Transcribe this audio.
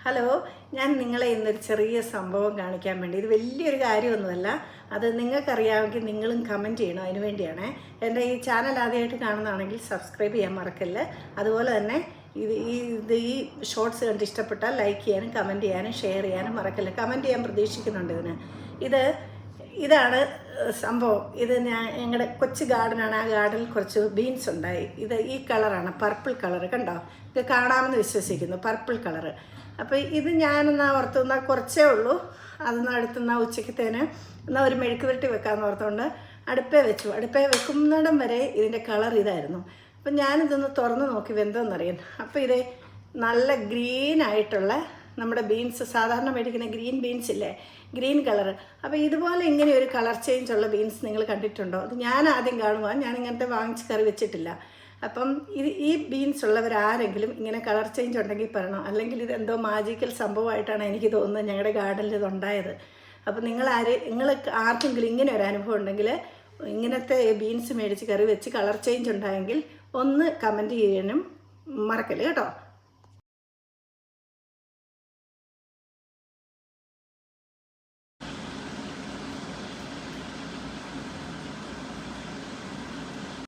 Hello, ഞാൻ നിങ്ങളെ ഇന്നൊരു ചെറിയ സംഭവം കാണിക്കാൻ വേണ്ടി, ഇത് വലിയൊരു കാര്യമൊന്നുമല്ല, അത് നിങ്ങൾക്കറിയാമെങ്കിൽ നിങ്ങളും കമൻറ്റ് ചെയ്യണം. അതിന് വേണ്ടിയാണ്. എൻ്റെ ഈ ചാനൽ ആദ്യമായിട്ട് കാണുന്നതാണെങ്കിൽ സബ്സ്ക്രൈബ് ചെയ്യാൻ മറക്കല്ല. അതുപോലെ തന്നെ ഈ ഷോർട്സ് കണ്ട് ഇഷ്ടപ്പെട്ടാൽ ലൈക്ക് ചെയ്യാനും കമൻറ്റ് ചെയ്യാനും ഷെയർ ചെയ്യാനും മറക്കല്ല. കമൻറ്റ് ചെയ്യാൻ പ്രതീക്ഷിക്കുന്നുണ്ട് ഇതാണ് സംഭവം. ഇത് ഞങ്ങളുടെ കൊച്ചു ഗാർഡനാണ്. ആ ഗാർഡനിൽ കുറച്ച് ബീൻസ് ഉണ്ടായി. ഈ കളറാണ്, പർപ്പിൾ കളർ. കണ്ടോ? ഇത് കാണാമെന്ന് വിശ്വസിക്കുന്നു, പർപ്പിൾ കളറ്. അപ്പോൾ ഇത് ഞാനെന്നാ ഓർത്തുന്ന കുറച്ചേ ഉള്ളൂ. അതൊന്ന് അടുത്തുനിന്ന് ഉച്ചയ്ക്കത്തേന് എന്നാൽ ഒരു മെഴുക്ക് പുരട്ടി വെക്കാമെന്ന് ഓർത്തുകൊണ്ട് അടുപ്പേ വെക്കുന്നിടം വരെ ഇതിൻ്റെ കളർ ഇതായിരുന്നു. അപ്പം ഞാനിതൊന്ന് തുറന്ന് നോക്കി വെന്തോന്നറിയാൻ. അപ്പോൾ ഇത് നല്ല ഗ്രീനായിട്ടുള്ള നമ്മുടെ ബീൻസ്, സാധാരണ മേടിക്കുന്ന ഗ്രീൻ ബീൻസ് ഇല്ലേ, ഗ്രീൻ കളറ്. അപ്പോൾ ഇതുപോലെ ഇങ്ങനെ ഒരു കളർ ചേഞ്ച് ഉള്ള ബീൻസ് നിങ്ങൾ കണ്ടിട്ടുണ്ടോ? അത് ഞാൻ ആദ്യം കാണുവാൻ, ഞാൻ ഇങ്ങനത്തെ വാങ്ങിച്ച് കറി വെച്ചിട്ടില്ല. അപ്പം ഈ ബീൻസ് ഉള്ളവരാരെങ്കിലും ഇങ്ങനെ കളർ ചേഞ്ച് ഉണ്ടെങ്കിൽ പറയണം. അല്ലെങ്കിൽ ഇതെന്തോ മാജിക്കൽ സംഭവമായിട്ടാണ് എനിക്ക് തോന്നുന്നത് ഞങ്ങളുടെ ഗാർഡനിൽ ഇതുണ്ടായത്. അപ്പം നിങ്ങൾക്ക് ആർക്കെങ്കിലും ഇങ്ങനെ ഒരു അനുഭവം ഉണ്ടെങ്കിൽ, ഇങ്ങനത്തെ ബീൻസ് മേടിച്ച് കറി വെച്ച് കളർ ചേഞ്ച് ഉണ്ടായെങ്കിൽ ഒന്ന് കമൻറ്റ് ചെയ്യാനും മറക്കല്ലേ കേട്ടോ.